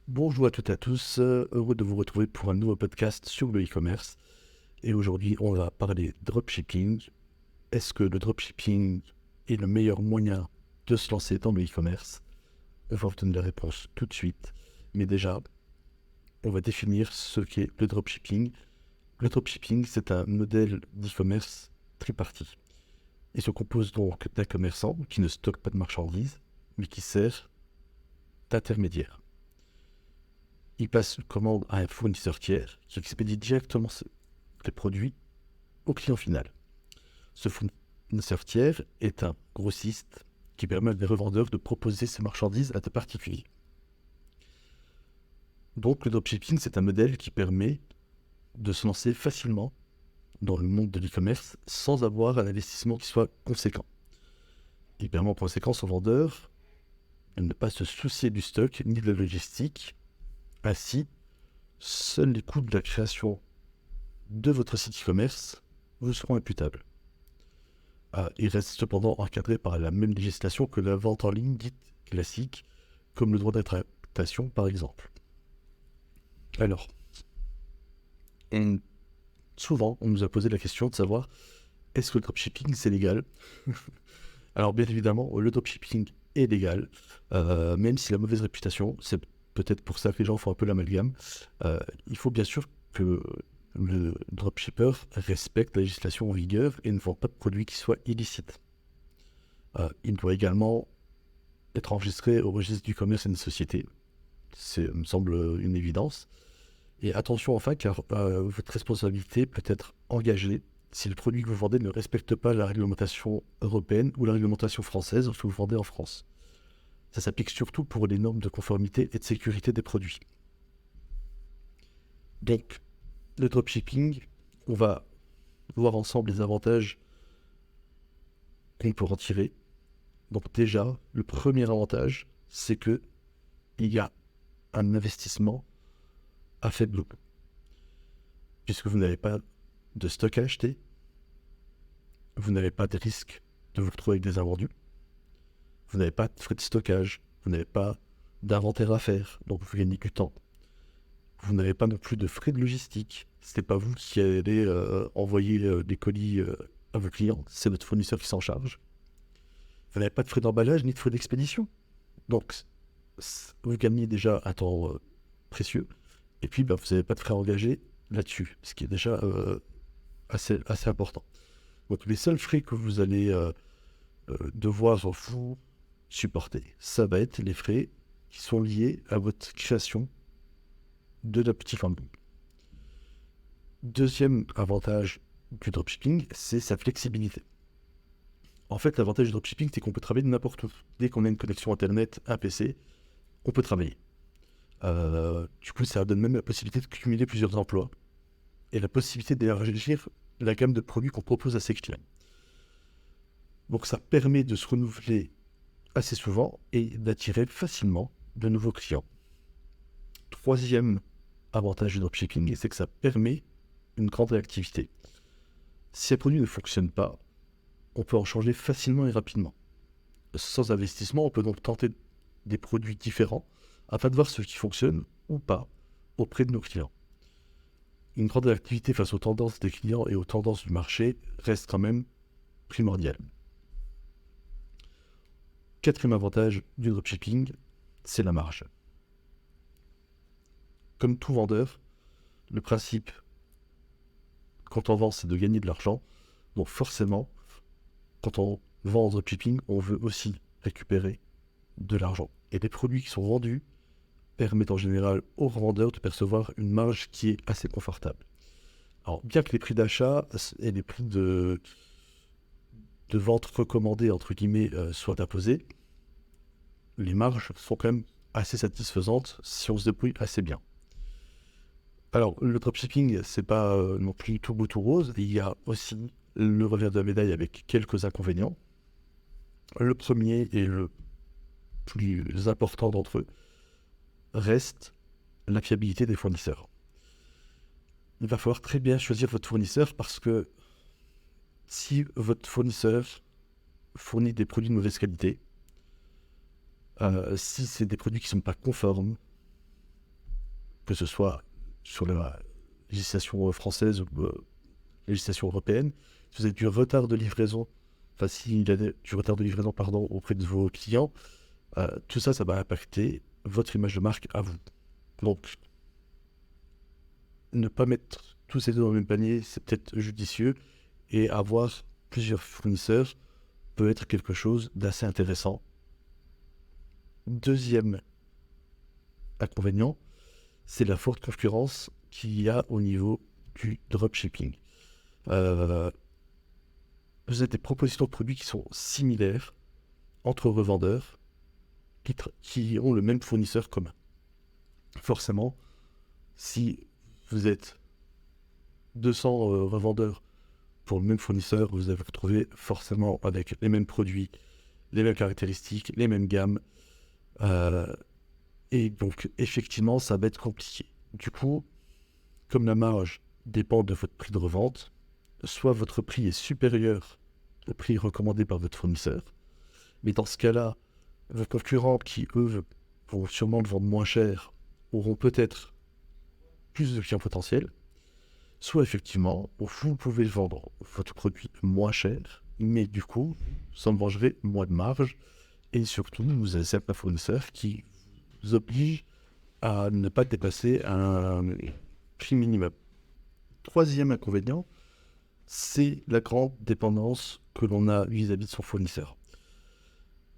Bonjour à toutes et à tous, heureux de vous retrouver pour un nouveau podcast sur le e-commerce. Et aujourd'hui, on va parler dropshipping. Est-ce que le dropshipping est le meilleur moyen de se lancer dans le e-commerce? On va vous donner la réponse tout de suite. Mais déjà, on va définir ce qu'est le dropshipping. Le dropshipping, c'est un modèle d'e-commerce tripartite. Il se compose donc d'un commerçant qui ne stocke pas de marchandises, mais qui sert d'intermédiaire. Il passe une commande à un fournisseur tiers qui expédie directement les produits au client final. Ce fournisseur tiers est un grossiste qui permet à des revendeurs de proposer ces marchandises à des particuliers. Donc le dropshipping, c'est un modèle qui permet de se lancer facilement dans le monde de l'e-commerce sans avoir un investissement qui soit conséquent. Il permet en conséquence aux vendeurs de ne pas se soucier du stock ni de la logistique. Ainsi, seuls les coûts de la création de votre site e-commerce vous seront imputables. Il reste cependant encadré par la même législation que la vente en ligne dite classique, comme le droit d'interprétation par exemple. Alors, souvent on nous a posé la question de savoir est-ce que le dropshipping c'est légal? Alors bien évidemment, le dropshipping est légal, même s'il a mauvaise réputation, c'est peut-être pour ça que les gens font un peu l'amalgame. Il faut bien sûr que le dropshipper respecte la législation en vigueur et ne vend pas de produits qui soient illicites. Il doit également être enregistré au registre du commerce et des sociétés. C'est, me semble, une évidence. Et attention enfin, car votre responsabilité peut être engagée si le produit que vous vendez ne respecte pas la réglementation européenne ou la réglementation française lorsque vous vendez en France. Ça s'applique surtout pour les normes de conformité et de sécurité des produits. Donc, le dropshipping, on va voir ensemble les avantages qu'on peut en tirer. Donc déjà, le premier avantage, c'est que il y a un investissement à faible coût. Puisque vous n'avez pas de stock à acheter, vous n'avez pas de risque de vous retrouver avec des invendus, vous n'avez pas de frais de stockage, vous n'avez pas d'inventaire à faire, donc vous gagnez du temps. Vous n'avez pas non plus de frais de logistique. Ce n'est pas vous qui allez envoyer des colis à vos clients, c'est votre fournisseur qui s'en charge. Vous n'avez pas de frais d'emballage ni de frais d'expédition. Donc, vous gagnez déjà un temps précieux. Et puis, vous n'avez pas de frais engagés là-dessus, ce qui est déjà assez important. Donc, les seuls frais que vous allez devoir vous supporter, ça va être les frais qui sont liés à votre création de la petite landing. Deuxième avantage du dropshipping, c'est sa flexibilité. En fait, l'avantage du dropshipping, c'est qu'on peut travailler de n'importe où. Dès qu'on a une connexion Internet, un PC, on peut travailler. Du coup, ça donne même la possibilité de cumuler plusieurs emplois et la possibilité d'élargir la gamme de produits qu'on propose à ses clients. Donc ça permet de se renouveler assez souvent et d'attirer facilement de nouveaux clients. Troisième avantage du dropshipping, c'est que ça permet une grande réactivité. Si un produit ne fonctionne pas, on peut en changer facilement et rapidement. Sans investissement, on peut donc tenter des produits différents afin de voir ce qui fonctionne ou pas auprès de nos clients. Une grande réactivité face aux tendances des clients et aux tendances du marché reste quand même primordiale. Quatrième avantage du dropshipping, c'est la marge. Comme tout vendeur, le principe quand on vend, c'est de gagner de l'argent. Donc forcément, quand on vend en dropshipping, on veut aussi récupérer de l'argent. Et les produits qui sont vendus permettent en général aux revendeurs de percevoir une marge qui est assez confortable. Alors, bien que les prix d'achat et les prix de vente recommandés, entre guillemets, soient imposés, les marges sont quand même assez satisfaisantes si on se débrouille assez bien. Alors, le dropshipping, c'est pas non plus tout beau tout rose. Il y a aussi le revers de la médaille avec quelques inconvénients. Le premier et le plus important d'entre eux reste la fiabilité des fournisseurs. Il va falloir très bien choisir votre fournisseur parce que si votre fournisseur fournit des produits de mauvaise qualité, si c'est des produits qui ne sont pas conformes, que ce soit sur la législation française ou législation européenne, si vous avez du retard de livraison, enfin s'il y a du retard de livraison auprès de vos clients, tout ça, ça va impacter votre image de marque à vous. Donc, ne pas mettre tous ces œufs dans le même panier, c'est peut-être judicieux, et avoir plusieurs fournisseurs peut être quelque chose d'assez intéressant. Deuxième inconvénient, c'est la forte concurrence qu'il y a au niveau du dropshipping. Vous avez des propositions de produits qui sont similaires entre revendeurs qui ont le même fournisseur commun. Forcément, si vous êtes 200 revendeurs pour le même fournisseur, vous allez vous retrouver forcément avec les mêmes produits, les mêmes caractéristiques, les mêmes gammes. Et donc, effectivement, ça va être compliqué. Du coup, comme la marge dépend de votre prix de revente, soit votre prix est supérieur au prix recommandé par votre fournisseur, mais dans ce cas-là, vos concurrents qui, eux, vont sûrement le vendre moins cher, auront peut-être plus de clients potentiels, soit effectivement, vous pouvez vendre votre produit moins cher, mais du coup, ça me mangerez moins de marge, et surtout, vous avez certains fournisseurs qui vous obligent à ne pas dépasser un prix minimum. Troisième inconvénient, c'est la grande dépendance que l'on a vis-à-vis de son fournisseur.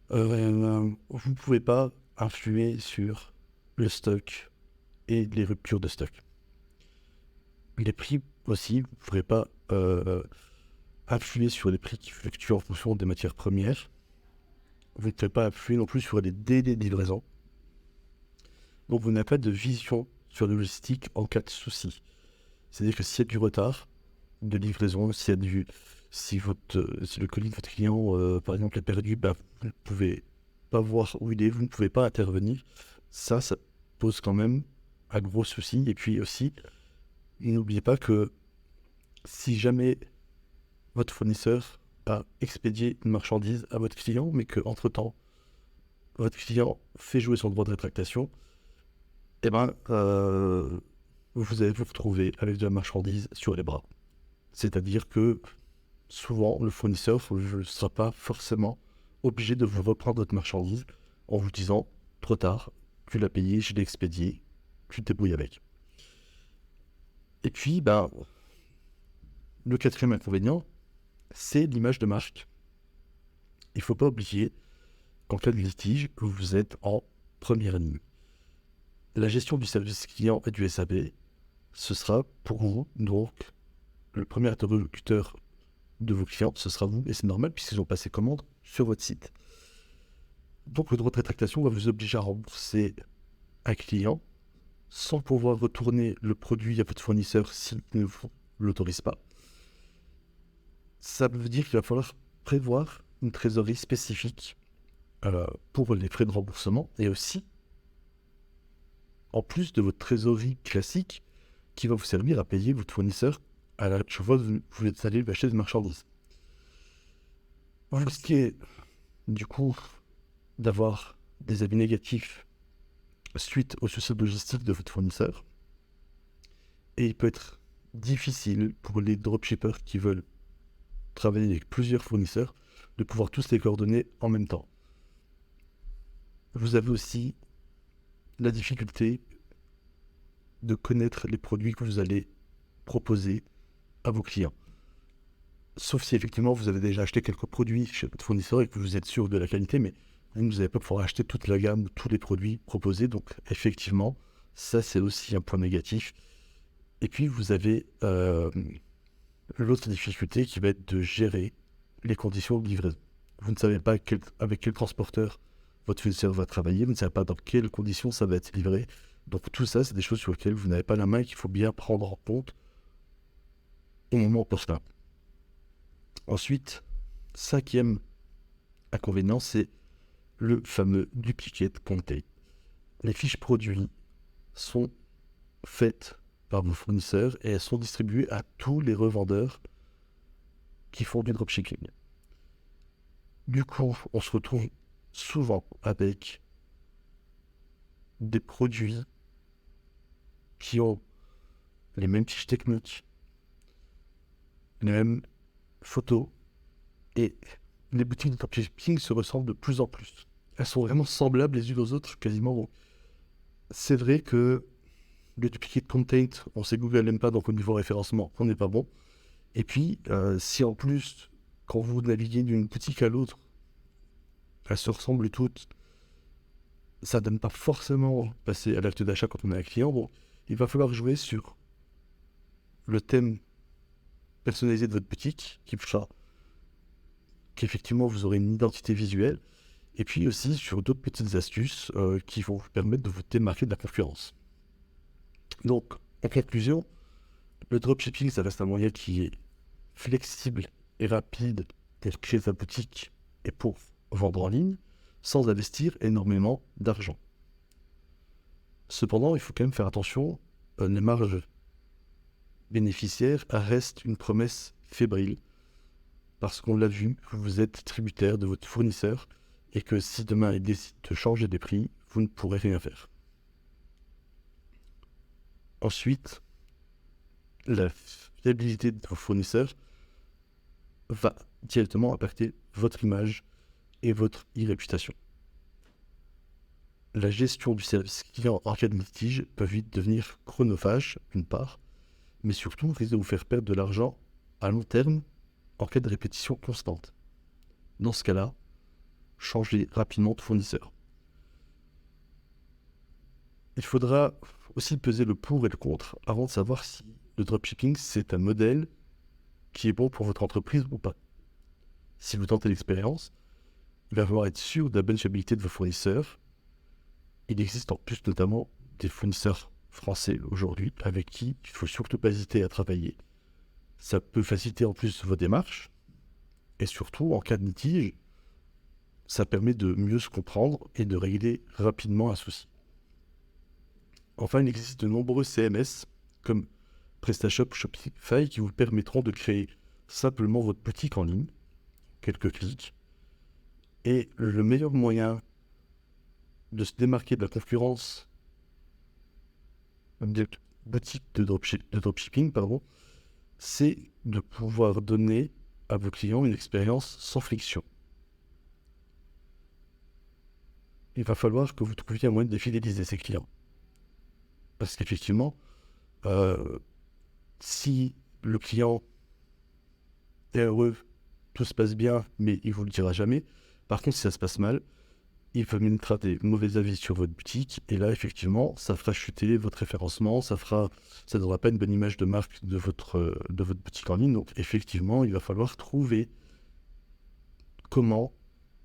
Vous ne pouvez pas influer sur le stock et les ruptures de stock. Les prix aussi, vous ne pourrez pas influer sur les prix qui fluctuent en fonction des matières premières. Vous ne pouvez pas influer non plus sur les délais de livraison. Donc vous n'avez pas de vision sur la logistique en cas de souci. C'est-à-dire que s'il y a du retard de livraison, si le colis de votre client, par exemple, est perdu, vous ne pouvez pas voir où il est, vous ne pouvez pas intervenir. Ça pose quand même un gros souci. Et puis aussi, n'oubliez pas que si jamais votre fournisseur a expédié une marchandise à votre client, mais qu'entre-temps, votre client fait jouer son droit de rétractation, vous allez vous retrouver avec de la marchandise sur les bras. C'est-à-dire que souvent, le fournisseur ne sera pas forcément obligé de vous reprendre votre marchandise en vous disant « trop tard, tu l'as payé, je l'ai expédié, tu te débrouilles avec ». Et puis, le quatrième inconvénient, c'est l'image de marque. Il ne faut pas oublier qu'en cas de litige, vous êtes en première ligne. La gestion du service client et du SAV, ce sera pour vous, donc, le premier interlocuteur de vos clients, ce sera vous, et c'est normal puisqu'ils ont passé commande sur votre site. Donc le droit de rétractation va vous obliger à rembourser un client sans pouvoir retourner le produit à votre fournisseur s'il ne vous l'autorise pas. Ça veut dire qu'il va falloir prévoir une trésorerie spécifique pour les frais de remboursement, et aussi, en plus de votre trésorerie classique, qui va vous servir à payer votre fournisseur à la fois vous allez lui acheter des marchandises. Vous risquez du coup d'avoir des avis négatifs suite au souci logistique de votre fournisseur, et il peut être difficile pour les dropshippers qui veulent travailler avec plusieurs fournisseurs de pouvoir tous les coordonner en même temps. Vous avez aussi la difficulté de connaître les produits que vous allez proposer à vos clients. Sauf si effectivement vous avez déjà acheté quelques produits chez votre fournisseur et que vous êtes sûr de la qualité, mais vous n'allez pas pouvoir acheter toute la gamme, tous les produits proposés. Donc effectivement, ça c'est aussi un point négatif. Et puis vous avez l'autre difficulté qui va être de gérer les conditions de livraison. Vous ne savez pas avec quel transporteur votre fournisseur va travailler, vous ne savez pas dans quelles conditions ça va être livré. Donc tout ça, c'est des choses sur lesquelles vous n'avez pas la main et qu'il faut bien prendre en compte au moment opportun. Ensuite, cinquième inconvénient, c'est le fameux duplicate content. Les fiches produits sont faites par vos fournisseurs et elles sont distribuées à tous les revendeurs qui font du dropshipping. Du coup, on se retrouve souvent avec des produits qui ont les mêmes fiches techniques, les mêmes photos, et les boutiques de dropshipping se ressemblent de plus en plus. Elles sont vraiment semblables les unes aux autres, quasiment. Bon, c'est vrai que le duplicate content, on sait que Google n'aime pas, donc au niveau référencement, on n'est pas bon. Et puis, si en plus, quand vous naviguez d'une boutique à l'autre, elles se ressemblent toutes, ça ne donne pas forcément passer à l'acte d'achat quand on est un client. Bon, il va falloir jouer sur le thème personnalisé de votre boutique, qui fera qu'effectivement vous aurez une identité visuelle, et puis aussi sur d'autres petites astuces qui vont vous permettre de vous démarquer de la concurrence. Donc, en conclusion, le dropshipping, ça reste un moyen qui est flexible et rapide pour créer sa boutique et pour vendre en ligne, sans investir énormément d'argent. Cependant, il faut quand même faire attention, les marges bénéficiaires restent une promesse fébrile, parce qu'on l'a vu, vous êtes tributaire de votre fournisseur, et que si demain il décide de changer des prix, vous ne pourrez rien faire. Ensuite, la fiabilité de vos fournisseurs va directement impacter votre image et votre e-réputation. La gestion du service client en cas de litige peut vite devenir chronophage, d'une part, mais surtout risque de vous faire perdre de l'argent à long terme en cas de répétition constante. Dans ce cas-là, changez rapidement de fournisseur. Il faudra aussi peser le pour et le contre avant de savoir si le dropshipping c'est un modèle qui est bon pour votre entreprise ou pas. Si vous tentez l'expérience, il va falloir être sûr de la bonne fiabilité de vos fournisseurs. Il existe en plus notamment des fournisseurs français aujourd'hui avec qui il ne faut surtout pas hésiter à travailler. Ça peut faciliter en plus vos démarches et surtout en cas de litige, ça permet de mieux se comprendre et de régler rapidement un souci. Enfin, il existe de nombreux CMS comme PrestaShop, Shopify qui vous permettront de créer simplement votre boutique en ligne, quelques clics. Et le meilleur moyen de se démarquer de la concurrence des boutiques de dropshipping, c'est de pouvoir donner à vos clients une expérience sans friction. Il va falloir que vous trouviez un moyen de fidéliser ces clients. Parce qu'effectivement, si le client est heureux, tout se passe bien, mais il ne vous le dira jamais. Par contre, si ça se passe mal, il va mettre des mauvais avis sur votre boutique, et là, effectivement, ça fera chuter votre référencement, ça ne donnera pas une bonne image de marque de votre boutique en ligne. Donc, effectivement, il va falloir trouver comment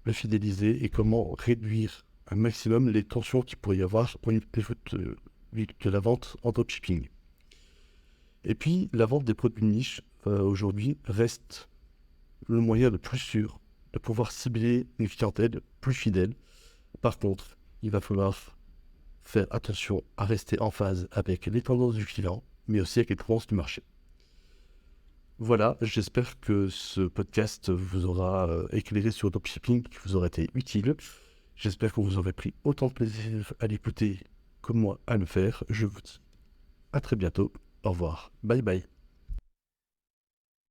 le fidéliser et comment réduire un maximum les tensions qu'il pourrait y avoir pour de la vente en dropshipping. Et puis, la vente des produits niche, aujourd'hui, reste le moyen le plus sûr de pouvoir cibler une clientèle plus fidèle. Par contre, il va falloir faire attention à rester en phase avec les tendances du client, mais aussi avec les tendances du marché. Voilà, j'espère que ce podcast vous aura éclairé sur le dropshipping, qui vous aura été utile. J'espère que vous aurez pris autant de plaisir à l'écouter que moi à le faire. Je vous dis à très bientôt. Au revoir. Bye bye.